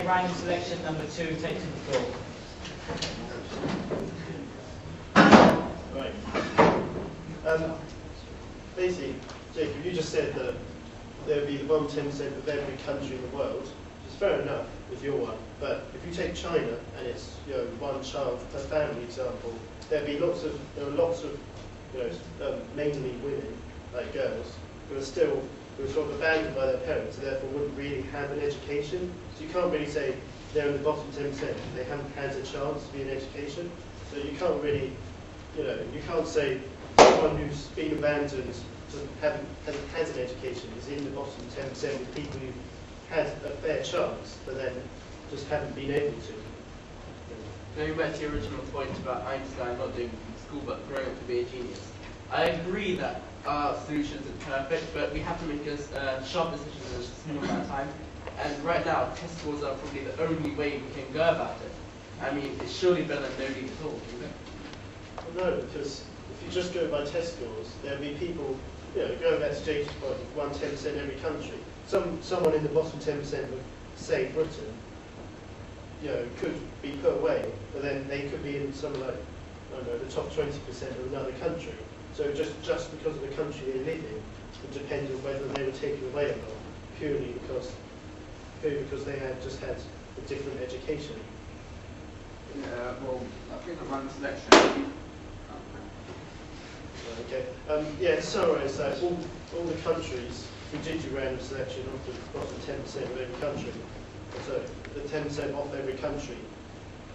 random selection number 2 takes the floor. Right. Basically, Jacob, you just said that there would be the 1-10% of every country in the world, which is fair enough if you're one. But if you take China and it's one child per family example, there are lots of mainly women, like girls, who are sort of abandoned by their parents and therefore wouldn't really have an education. So you can't really say they're in the bottom 10%. They haven't had a chance to be in education. So you can't really, you can't say someone who's been abandoned hasn't had an education is in the bottom 10% with people who've had a fair chance but then just haven't been able to. Going back to your original point about Einstein not doing school but growing up to be a genius, I agree that our solution isn't perfect, but we have to make a sharp decision in a small amount of time. And right now, test scores are probably the only way we can go about it. I mean, it's surely better than no league at all, isn't it? Well, no, because if you just go by test scores, there'll be people, going back to Jake's point, 1-10% every country. Someone in the bottom 10% of, say, Britain, could be put away, but then they could be in some the top 20% of another country. So just because of the country they live in, would depend on whether they were taken away or not, purely because they had just had a different education. Yeah, well, I think the random selection. Okay. To summarise that, all the countries who did do random selection of the bottom 10% of every country, so the 10% off every country,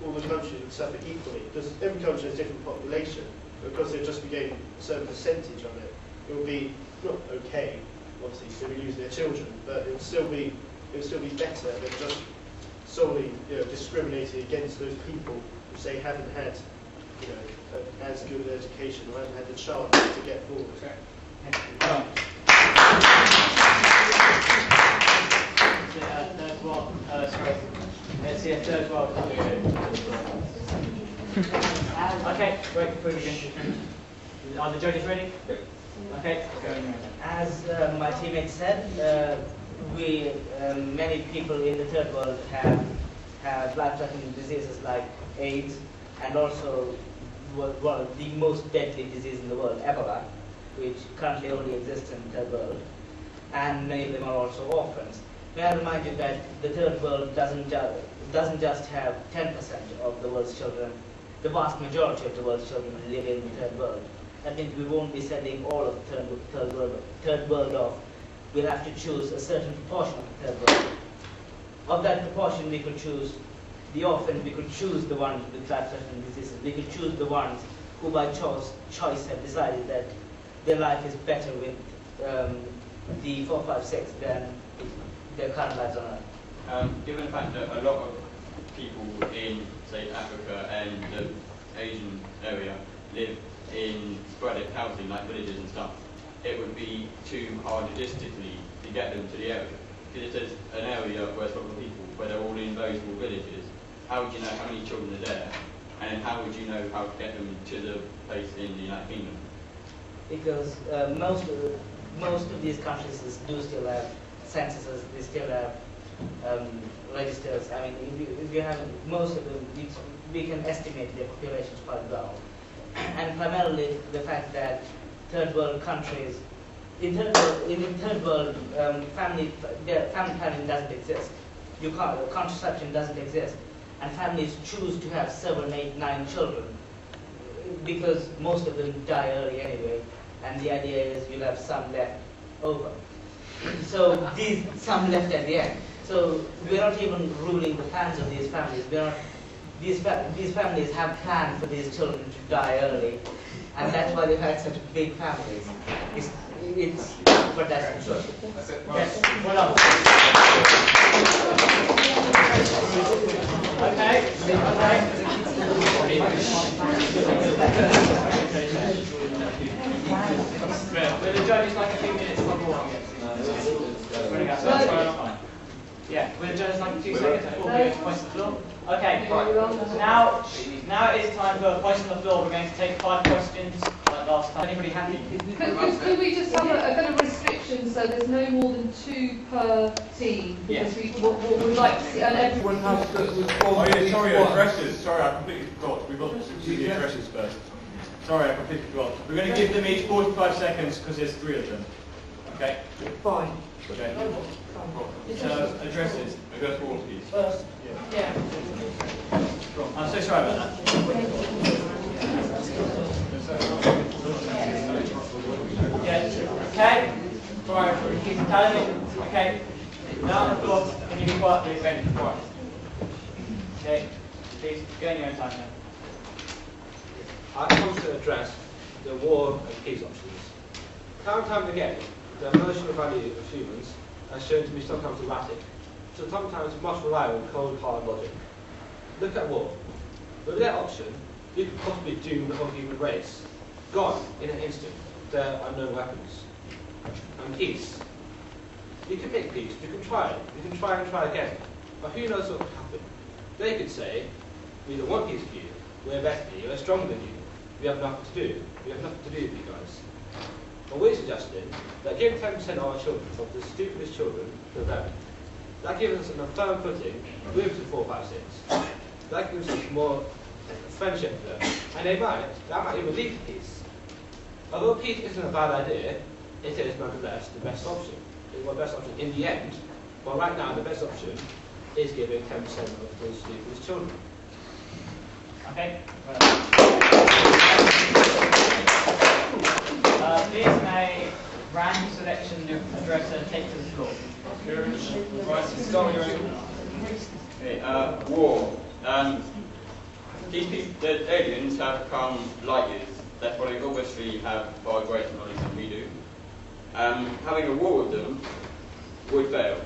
all the countries would suffer equally, because every country has a different population. Because they'll just be getting a certain percentage on it, it will be not okay, obviously, so we lose their children, but it will still be better than just solely discriminating against those people who say haven't had as good an education or haven't had the chance to get forward. Okay. Let's see a third world country. Okay, wait, before we begin. Are the judges ready? Okay, going. As my teammate said, many people in the third world have life-threatening diseases like AIDS, and also the most deadly disease in the world, Ebola, which currently only exists in the third world, and many of them are also orphans. May I remind you that the third world doesn't just have 10% of the world's children. The vast majority of the world's children live in the third world. That means we won't be sending all of the third world off. We'll have to choose a certain proportion of the third world. Of that proportion, we could choose the orphans, we could choose the ones with life-threatening diseases, we could choose the ones who by choice have decided that their life is better with the 4, 5, 6 than their current lives on Earth. Given the fact that a lot of people in, say, Africa and the Asian area live in sporadic housing, like villages and stuff, it would be too hard logistically to get them to the area. Because if there's an area where there's a lot of people, where they're all in very small villages, how would you know how many children are there? And then how would you know how to get them to the place in the United Kingdom? Because most of these countries do still have censuses, they still have registers. I mean, if you have most of them, we can estimate their populations quite well. And primarily the fact that third world countries, in third world, family planning doesn't exist. Contraception doesn't exist, and families choose to have 7, 8, 9 children because most of them die early anyway, and the idea is you'll have some left over. So some left at the end. So we're not even ruling the plans of these families. These families have planned for these children to die early, and that's why they've had such big families. But that's the truth. That's it. Yes. Well done. Okay. Will the judges like a few minutes before? Yeah, will the judges like 2 seconds before we go to points on the floor? Okay, now it is time for points on the floor. We're going to take 5 questions like last time. Anybody happy? Could we just have a bit of restriction restriction, so there's no more than 2 per team, because Yes. what we'd like to see, and everyone Oh yeah, sorry, addresses. Sorry, I completely forgot. We've got to do the addresses first. Sorry, I completely forgot. We're going to give them each 45 seconds because there's 3 of them. Okay? Fine. Okay. So, addresses. Address all, please. First. yeah. I'm so sorry about that. Yes. Okay. Right. Keep telling me. Okay. Now on the floor. Can you be quiet, please? Very quiet. Okay. Please go in your own time now. I want to address the war and peace options. Time and time again, the emotional value of humans has shown to be sometimes erratic, so sometimes must rely on cold, hard logic. Look at war. With that option, you could possibly doom the whole human race. Gone in an instant. There are no weapons. And peace. You can make peace. You can try it. You can try and try again. But who knows what will happen? They could say, we don't want peace for you. We're better than you. We're stronger than you. We have nothing to do. We have nothing to do with you guys. And we're suggesting that giving 10% of our children, of the stupidest children, to them, that gives us a firm footing with the 4, 5, 6. That gives us more friendship for them. And that might even lead to peace. Although peace isn't a bad idea, it is nonetheless the best option. It's the best option in the end. But right now, the best option is giving 10% of those stupidest children. Okay. Please may random selection addresser take to the floor. Right, start with your own. Okay, war. These people, the aliens have come light years. Therefore, they obviously have far greater knowledge than we do. Having a war with them would fail.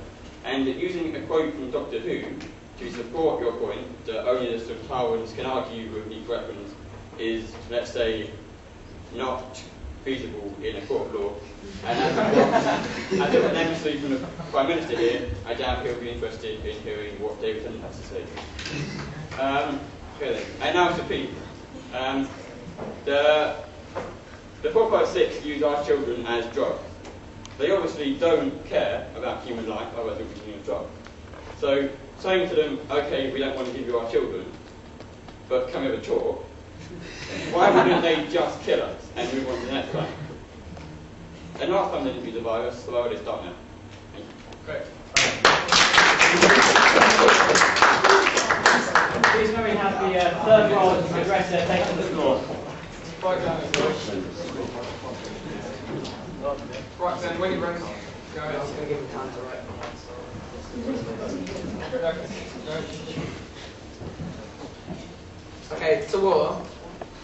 And using a quote from Doctor Who to support your point that only the Sotawans can argue with nuclear weapons is, let's say, not feasible in a court of law. And as an embassy from the Prime Minister here, I doubt he'll be interested in hearing what David Tennant has to say. Okay then. And now to Pete. The 456 use our children as drugs. They obviously don't care about human life, otherwise it would be a drug. So saying to them, okay, we don't want to give you our children, but come have a talk, why wouldn't they just kill us and move on to the next one? And last time they didn't use the virus, so why would they start now? Great. Please may we have the third role addresser take to the floor. Right then, when you're ready, go ahead. I'm going to give him time to write. Okay, to war.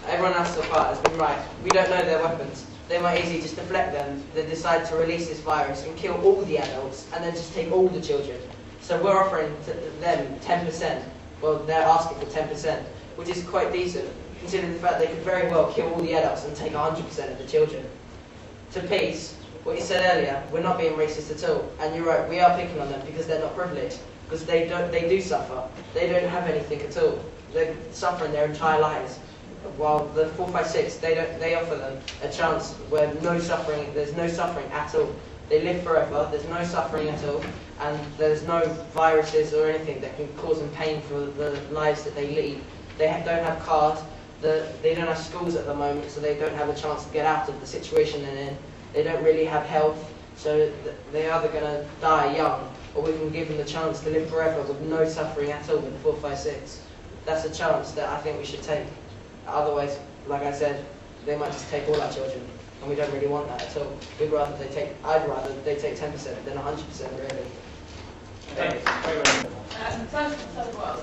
Everyone else so far has been right. We don't know their weapons. They might easily just deflect them. They decide to release this virus and kill all the adults and then just take all the children. So we're offering to them 10%. Well, they're asking for 10%, which is quite decent, considering the fact they could very well kill all the adults and take 100% of the children. To peace, what you said earlier, we're not being racist at all. And you're right, we are picking on them because they're not privileged. Because they do suffer. They don't have anything at all. They're suffering their entire lives. While the 456, they offer them a chance where there's no suffering at all. They live forever, there's no suffering at all, and there's no viruses or anything that can cause them pain for the lives that they lead. They don't have cars, they don't have schools at the moment, so they don't have a chance to get out of the situation they're in. They don't really have health, so they're either going to die young, or we can give them the chance to live forever with no suffering at all with the 456. That's a chance that I think we should take. Otherwise, like I said, they might just take all our children, and we don't really want that at all. I'd rather they take 10% than 100% really. Okay. First of all,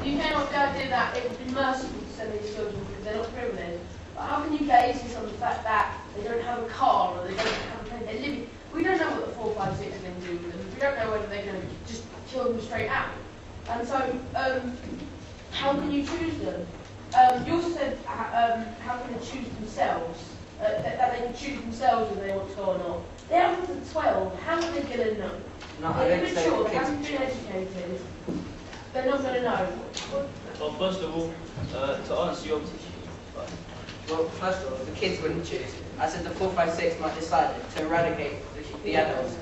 you came up with the idea that it would be merciful to send these children because they're not privileged. But how can you base this on the fact that they don't have a car or they don't have a plane? They live in, we don't know what the 456 are going to do with them. We don't know whether they're going to just kill them straight out. And so, how can you choose them? You also said how can they choose themselves? That they can choose themselves if they want to go or not. They're up to 12. How are they going to know? No, They're immature. They haven't been educated. They're not going to know. Well, first of all, to answer your Well, first of all, the kids wouldn't choose. I said the 4, 5, 6 might decide to eradicate the adults.